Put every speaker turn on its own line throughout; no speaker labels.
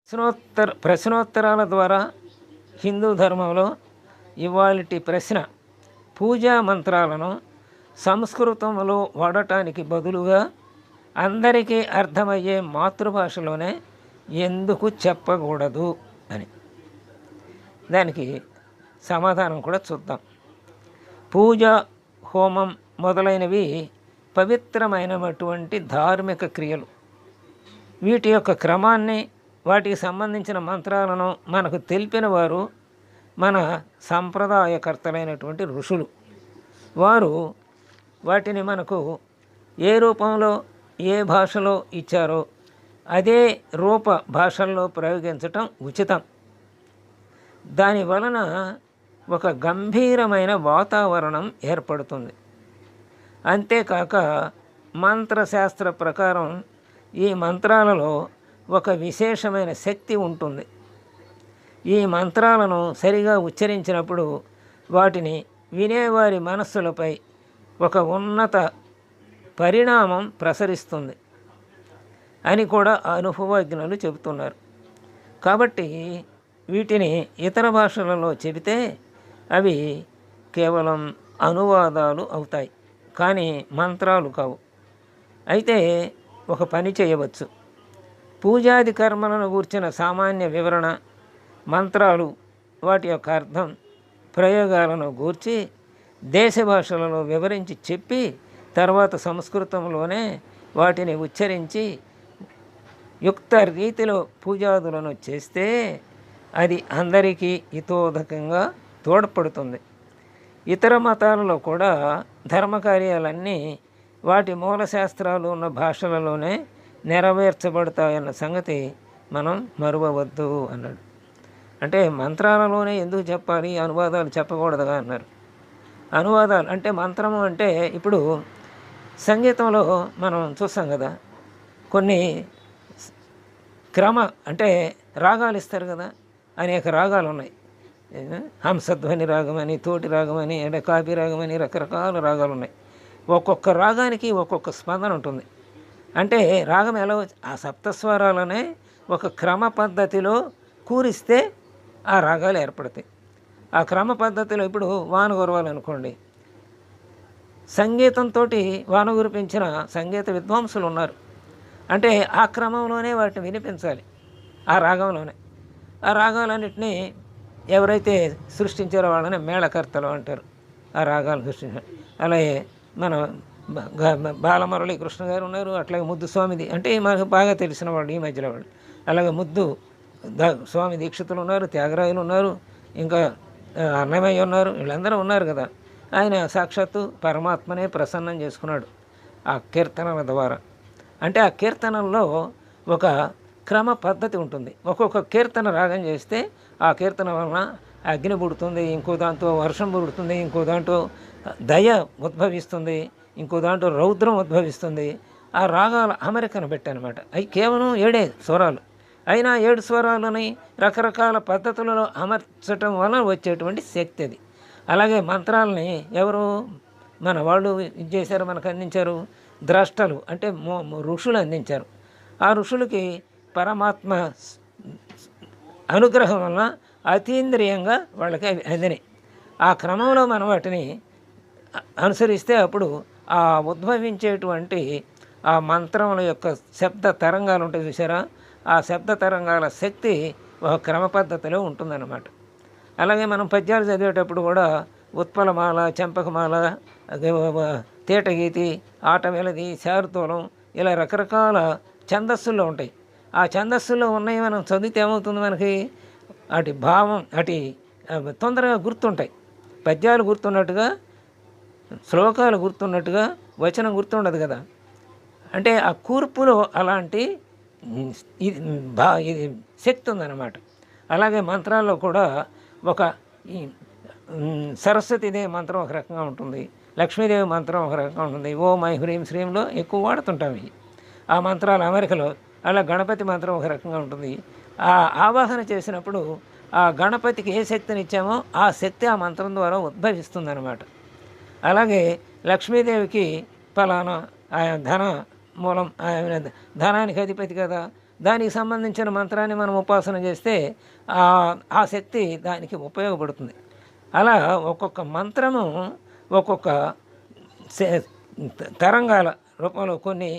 ప్రశ్నోత్తరాల ద్వారా హిందూ ధర్మంలో ఇవాళటి ప్రశ్న, పూజా మంత్రాలను సంస్కృతంలో వాడటానికి బదులుగా అందరికీ అర్థమయ్యే మాతృభాషలోనే ఎందుకు చెప్పకూడదు అని. దానికి సమాధానం కూడా చూద్దాం. పూజ, హోమం మొదలైనవి పవిత్రమైనటువంటి ధార్మిక క్రియలు. వీటి యొక్క క్రమాన్ని, వాటికి సంబంధించిన మంత్రాలను మనకు తెలిపిన వారు మన సంప్రదాయకర్తలైనటువంటి ఋషులు. వారు వాటిని మనకు ఏ రూపంలో, ఏ భాషలో ఇచ్చారో అదే రూప భాషల్లో ప్రయోగించటం ఉచితం. దాని వలన ఒక గంభీరమైన వాతావరణం ఏర్పడుతుంది. అంతేకాక మంత్రశాస్త్ర ప్రకారం ఈ మంత్రాలలో ఒక విశేషమైన శక్తి ఉంటుంది. ఈ మంత్రాలను సరిగా ఉచ్చరించినప్పుడు వాటిని వినేవారి మనస్సులపై ఒక ఉన్నత పరిణామం ప్రసరిస్తుంది అని కూడా అనుభవజ్ఞులు చెబుతున్నారు. కాబట్టి వీటిని ఇతర భాషలలో చెబితే అవి కేవలం అనువాదాలు అవుతాయి, కానీ మంత్రాలు కావు. అయితే ఒక పని చేయవచ్చు. పూజాది కర్మలను గూర్చిన సామాన్య వివరణ, మంత్రాలు, వాటి యొక్క అర్థం, ప్రయోగాలను గూర్చి దేశ భాషలలో వివరించి చెప్పి తర్వాత సంస్కృతంలోనే వాటిని ఉచ్చరించి యుక్త రీతిలో పూజాదులను చేస్తే అది అందరికీ హితోదకంగా తోడ్పడుతుంది. ఇతర మతాలలో కూడా ధర్మకార్యాలన్నీ వాటి మూలశాస్త్రాలు ఉన్న భాషలలోనే నెరవేర్చబడతాయన్న సంగతి మనం మరువవద్దు అన్నాడు. అంటే మంత్రాలలోనే ఎందుకు చెప్పాలి, అనువాదాలు చెప్పకూడదుగా అన్నారు. అనువాదాలు అంటే మంత్రము అంటే ఇప్పుడు సంగీతంలో మనం చూస్తాం కదా, కొన్ని అంటే రాగాలు ఇస్తారు కదా, అనేక రాగాలు ఉన్నాయి. హంసధ్వని రాగమని, తోటి రాగమని, అంటే కాపీ రాగమని, రకరకాల రాగాలు ఉన్నాయి. ఒక్కొక్క రాగానికి ఒక్కొక్క స్పందన ఉంటుంది. అంటే రాగం ఎలా ఆ సప్తస్వరాలనే ఒక క్రమ పద్ధతిలో కూరిస్తే ఆ రాగాలు ఏర్పడతాయి. ఆ క్రమ పద్ధతిలో ఇప్పుడు వాన కురవాలనుకోండి, సంగీతంతో వాన కురిపించిన సంగీత విద్వాంసులు ఉన్నారు. అంటే ఆ క్రమంలోనే వాటిని వినిపించాలి, ఆ రాగంలోనే. ఆ రాగాలన్నింటినీ ఎవరైతే సృష్టించారో వాళ్ళని మేళకర్తలు అంటారు. ఆ రాగాలు సృష్టించారు. అలాగే మన బాలమురళీ కృష్ణ గారు ఉన్నారు. అట్లాగే ముద్దు స్వామిది, అంటే మనకు బాగా తెలిసిన వాళ్ళు ఈ మధ్యలో వాళ్ళు. అలాగే ముద్దు స్వామి దీక్షితులు ఉన్నారు, త్యాగరాజులు ఉన్నారు, ఇంకా అన్నమయ్య ఉన్నారు. వీళ్ళందరూ ఉన్నారు కదా. ఆయన సాక్షాత్తు పరమాత్మనే ప్రసన్నం చేసుకున్నాడు ఆ కీర్తనల ద్వారా. అంటే ఆ కీర్తనల్లో ఒక క్రమ పద్ధతి ఉంటుంది. ఒక్కొక్క కీర్తన రాగం చేస్తే ఆ కీర్తన వలన అగ్ని పుడుతుంది, ఇంకో దాంట్లో వర్షం పుడుతుంది, ఇంకో దాంట్లో దయ ఉద్భవిస్తుంది, ఇంకో దాంట్లో రౌద్రం ఉద్భవిస్తుంది. ఆ రాగాల అమరికను పెట్టనమాట. అవి కేవలం 7 స్వరాలు అయినా 7 స్వరాలని రకరకాల పద్ధతులలో అమర్చటం వలన వచ్చేటువంటి శక్తి అది. అలాగే మంత్రాలని ఎవరు మన వాళ్ళు ఇది చేశారు, మనకు అందించారు. ద్రష్టలు అంటే ఋషులు అందించారు. ఆ ఋషులకి పరమాత్మ అనుగ్రహం వలన అతీంద్రియంగా వాళ్ళకి అందినాయి. ఆ క్రమంలో మనం వాటిని అనుసరిస్తే అప్పుడు ఆ ఉద్భవించేటువంటి ఆ మంత్రముల యొక్క శబ్ద తరంగాలు ఉంటాయి చూసారా, ఆ శబ్ద తరంగాల శక్తి ఒక క్రమ పద్ధతిలో ఉంటుందన్నమాట. అలాగే మనం పద్యాలు చదివేటప్పుడు కూడా ఉత్పలమాల, చెంపకమాల, తేటగీతి, ఆటవెలది, శారుతోలం, ఇలా రకరకాల ఛందస్సుల్లో ఉంటాయి. ఆ ఛందస్సుల్లో ఉన్నాయి మనం చదివితే ఏమవుతుంది, మనకి అటు భావం అటు తొందరగా గుర్తుంటాయి. పద్యాలు గుర్తున్నట్టుగా, శ్లోకాలు గుర్తున్నట్టుగా వచనం గుర్తుండదు కదా. అంటే ఆ కూర్పులో అలాంటి ఇది శక్తి ఉందన్నమాట. అలాగే మంత్రాల్లో కూడా ఒక సరస్వతీదేవి మంత్రం ఒక రకంగా ఉంటుంది, లక్ష్మీదేవి మంత్రం ఒక రకంగా ఉంటుంది. ఓం ఐ హ్రీం శ్రీంలో ఎక్కువ వాడుతుంటాం ఇవి ఆ మంత్రాలు అమెరికలో. అలా గణపతి మంత్రం ఒక రకంగా ఉంటుంది. ఆ ఆవాహన చేసినప్పుడు ఆ గణపతికి ఏ శక్తిని ఇచ్చామో ఆ శక్తి ఆ మంత్రం ద్వారా ఉద్భవిస్తుంది అన్నమాట. అలాగే లక్ష్మీదేవికి ఫలానా ఆయన ధన మూలం, ఆయన ధనానికి అధిపతి కదా, దానికి సంబంధించిన మంత్రాన్ని మనం ఉపాసన చేస్తే ఆ శక్తి దానికి ఉపయోగపడుతుంది. అలా ఒక్కొక్క మంత్రము ఒక్కొక్క తరంగాల రూపంలో, కొన్ని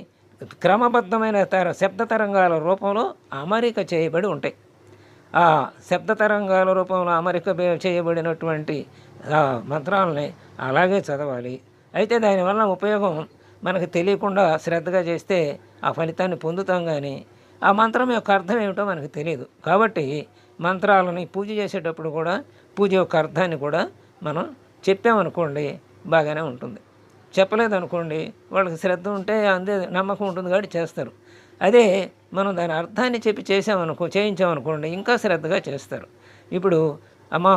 క్రమబద్ధమైన శబ్ద తరంగాల రూపంలో అమరిక చేయబడి ఉంటాయి. ఆ శబ్ద తరంగాల రూపంలో అమరిక చేయబడినటువంటి మంత్రాలని అలాగే చదవాలి. అయితే దానివల్ల ఉపయోగం మనకు తెలియకుండా శ్రద్ధగా చేస్తే ఆ ఫలితాన్ని పొందుతాం, కానీ ఆ మంత్రం యొక్క అర్థం ఏమిటో మనకు తెలియదు. కాబట్టి మంత్రాలని పూజ చేసేటప్పుడు కూడా పూజ యొక్క అర్థాన్ని కూడా మనం చెప్పామనుకోండి బాగానే ఉంటుంది. చెప్పలేదనుకోండి, వాళ్ళకి శ్రద్ధ ఉంటే అందే నమ్మకం ఉంటుంది కాబట్టి చేస్తారు. అదే మనం దాని అర్థాన్ని చెప్పి చేయించామనుకోండి ఇంకా శ్రద్ధగా చేస్తారు. ఇప్పుడు అమ్మా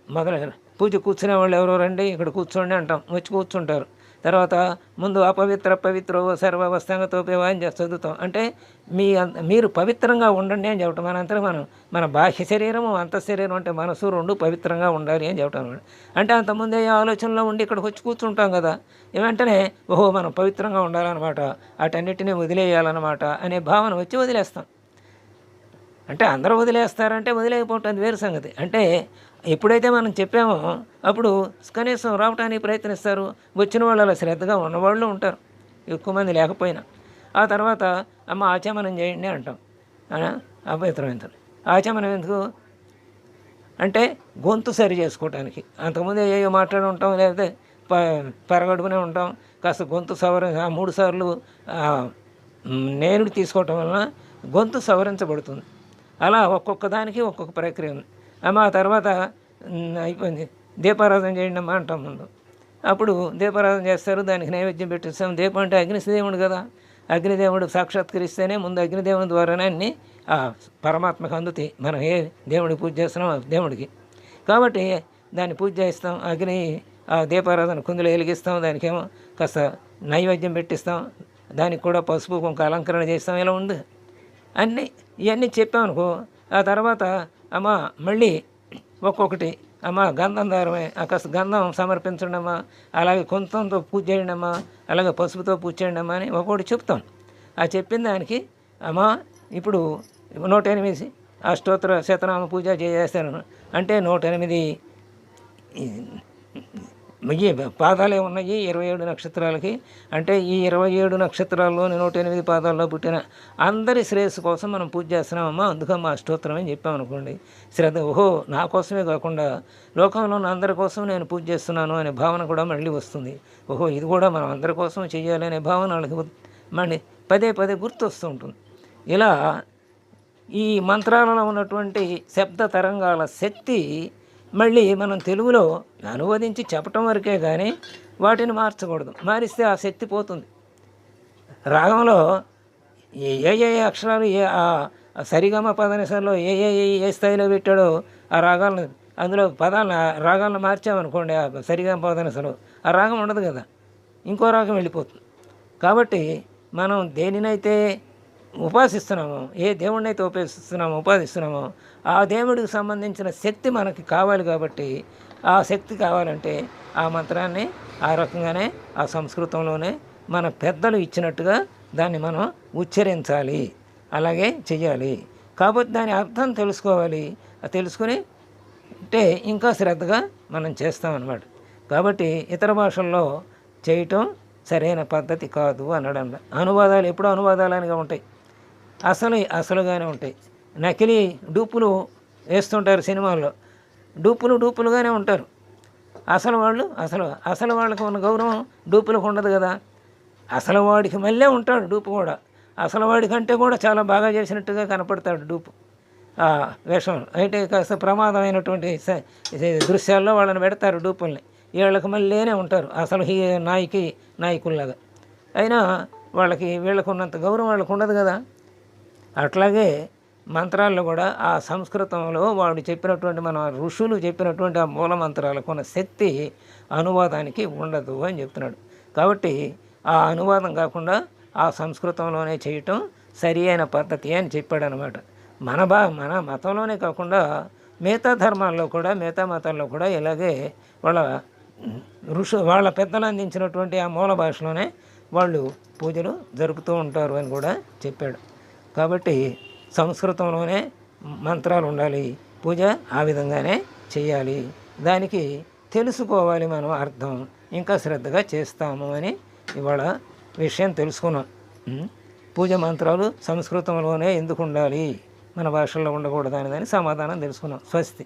మొదలైన పూజ కూర్చునే వాళ్ళు ఎవరో రండి ఇక్కడ కూర్చోండి అంటాం, వచ్చి కూర్చుంటారు. తర్వాత ముందు పవిత్రో సర్వవస్థంగతోపేవా అని చదువుతాం. అంటే మీరు పవిత్రంగా ఉండండి అని చెప్పటం. మనంతా మన బాహ్య శరీరము అంతఃశరీరం అంటే మనసు రెండు పవిత్రంగా ఉండాలి అని చెప్పటం. అంటే అంతకుముందే ఆలోచనలో ఉండి ఇక్కడికి వచ్చి కూర్చుంటాం కదా, వెంటనే ఓహో మనం పవిత్రంగా ఉండాలన్నమాట, వాటన్నిటినీ వదిలేయాలన్నమాట అనే భావన వచ్చి వదిలేస్తాం. అంటే అందరూ వదిలేస్తారంటే వదిలేకపోవటం అది వేరు సంగతి. అంటే ఎప్పుడైతే మనం చెప్పామో అప్పుడు కనీసం రావటానికి ప్రయత్నిస్తారు. వచ్చిన వాళ్ళు అలా శ్రద్ధగా ఉన్నవాళ్ళు ఉంటారు, ఎక్కువ మంది లేకపోయినా. ఆ తర్వాత అమ్మ ఆచమనం చేయండి అంటాం. అపవిత్రమైన ఆచమనం ఎందుకు అంటే గొంతు సరి చేసుకోవటానికి. అంతకుముందు ఏయో మాట్లాడి ఉంటాం, లేకపోతే పరగడుపునే ఉంటాం. కాస్త గొంతు 3 సార్లు నేరుడు తీసుకోవటం వలన గొంతు సవరించబడుతుంది. అలా ఒక్కొక్క దానికి ఒక్కొక్క ప్రక్రియ ఉంది. అమ్మ ఆ తర్వాత అయిపోయింది దీపారాధన చేయండి అమ్మా అంటాం ముందు. అప్పుడు దీపారాధన చేస్తారు, దానికి నైవేద్యం పెట్టిస్తాం. దీపం అంటే అగ్నిదేవుడు కదా, అగ్నిదేవుడు సాక్షాత్కరిస్తేనే ముందు అగ్నిదేవుని ద్వారానే అన్నీ పరమాత్మకు అందుతాయి. మనం ఏ దేవుడికి పూజ చేస్తున్నాం దేవుడికి, కాబట్టి దాన్ని పూజ చేస్తాం. దీపారాధన కుందులు వెలిగిస్తాం, దానికేమో కాస్త నైవేద్యం పెట్టిస్తాం, దానికి కూడా పసుపు కుంక అలంకరణ చేస్తాం. ఇలా ఉంది ఇవన్నీ చెప్పామనుకో. ఆ తర్వాత అమ్మ మళ్ళీ ఒక్కొక్కటి అమ్మ గంధం దారమే కాస్త గంధం సమర్పించండి అమ్మా, అలాగే కుంతంతో పూజ చేయండి అమ్మా, అలాగే పసుపుతో పూజ చేయండి అమ్మా అని ఒక్కొక్కటి చెప్తాం. ఆ చెప్పిన దానికి అమ్మ ఇప్పుడు 108 అష్టోత్తర శతనామ పూజ చేస్తాను అంటే 108 పాదాలే ఉన్నాయి 27 నక్షత్రాలకి. అంటే ఈ 27 నక్షత్రాల్లోని 108 పాదాల్లో పుట్టిన అందరి శ్రేయస్సు కోసం మనం పూజ చేస్తున్నామమ్మా, అందుకమ్మా అష్టోత్తరం అని చెప్పామనుకోండి. శ్రద్ధ ఓహో నా కోసమే కాకుండా లోకంలో ఉన్న అందరి కోసం నేను పూజ చేస్తున్నాను అనే భావన కూడా మళ్ళీ వస్తుంది. ఓహో ఇది కూడా మనం అందరి కోసం చేయాలి అనే భావన వాళ్ళకి మళ్ళీ పదే గుర్తు వస్తూ ఉంటుంది. ఇలా ఈ మంత్రాలలో ఉన్నటువంటి శబ్ద తరంగాల శక్తి మళ్ళీ మనం తెలుగులో అనువదించి చెప్పటం వరకే కానీ వాటిని మార్చకూడదు. మారిస్తే ఆ శక్తి పోతుంది. రాగంలో ఏ అక్షరాలు సరిగమ పదనిసలో ఏ స్థాయిలో పెట్టాడో ఆ రాగాలను, అందులో రాగాలను మార్చామనుకోండి, ఆ సరిగమ పదనిసలో ఆ రాగం ఉండదు కదా, ఇంకో రాగం వెళ్ళిపోతుంది. కాబట్టి మనం దేనినైతే ఉపాసిస్తున్నామో, ఏ దేవుడిని అయితే ఉపాసిస్తున్నామో ఆ దేవుడికి సంబంధించిన శక్తి మనకి కావాలి. కాబట్టి ఆ శక్తి కావాలంటే ఆ మంత్రాన్ని ఆ రకంగానే ఆ సంస్కృతంలోనే మన పెద్దలు ఇచ్చినట్టుగా దాన్ని మనం ఉచ్చరించాలి, అలాగే చెయ్యాలి. కాబట్టి దాని అర్థం తెలుసుకోవాలి. తెలుసుకుని అంటే ఇంకా శ్రద్ధగా మనం చేస్తామన్నమాట. కాబట్టి ఇతర భాషల్లో చేయటం సరైన పద్ధతి కాదు అనడం. అనువాదాలు ఎప్పుడూ అనువాదాలుగా ఉంటాయి, అసలుగానే ఉంటాయి. నకిలీ డూపులు వేస్తుంటారు సినిమాల్లో, డూపులుగానే ఉంటారు. అసలు వాళ్ళకి ఉన్న గౌరవం డూపులకు ఉండదు కదా. అసలు వాడికి మళ్ళీ ఉంటాడు డూపు కూడా, అసలు వాడికంటే కూడా చాలా బాగా చేసినట్టుగా కనపడతాడు డూపు వేషం. అయితే కాస్త ప్రమాదమైనటువంటి దృశ్యాల్లో వాళ్ళని పెడతారు డూపుల్ని, వీళ్ళకి మళ్ళీనే ఉంటారు అసలు నాయకుల్లాగా. అయినా వీళ్ళకు ఉన్నంత గౌరవం వాళ్ళకు ఉండదు కదా. అట్లాగే మంత్రాల్లో కూడా ఆ సంస్కృతంలో వాడు చెప్పినటువంటి మన ఋషులు చెప్పినటువంటి ఆ మూల మంత్రాలకు ఉన్న శక్తి అనువాదానికి ఉండదు అని చెప్తున్నాడు. కాబట్టి ఆ అనువాదం కాకుండా ఆ సంస్కృతంలోనే చేయటం సరి అయిన పద్ధతి అని చెప్పాడు అనమాట. మన మతంలోనే కాకుండా మిగతా ధర్మాల్లో కూడా, మిగతా మతాల్లో కూడా ఇలాగే వాళ్ళ పెద్దలు అందించినటువంటి ఆ మూల భాషలోనే వాళ్ళు పూజలు జరుపుతూ ఉంటారు అని కూడా చెప్పాడు. కాబట్టి సంస్కృతంలోనే మంత్రాలు ఉండాలి, పూజ ఆ విధంగానే చేయాలి. దానికి తెలుసుకోవాలి మనం అర్థం, ఇంకా శ్రద్ధగా చేస్తాము అని ఇవాళ విషయం తెలుసుకున్నాం. పూజ మంత్రాలు సంస్కృతంలోనే ఎందుకు ఉండాలి, మన భాషల్లో ఉండకూడదు అని సమాధానం తెలుసుకున్నాం. స్వస్తి.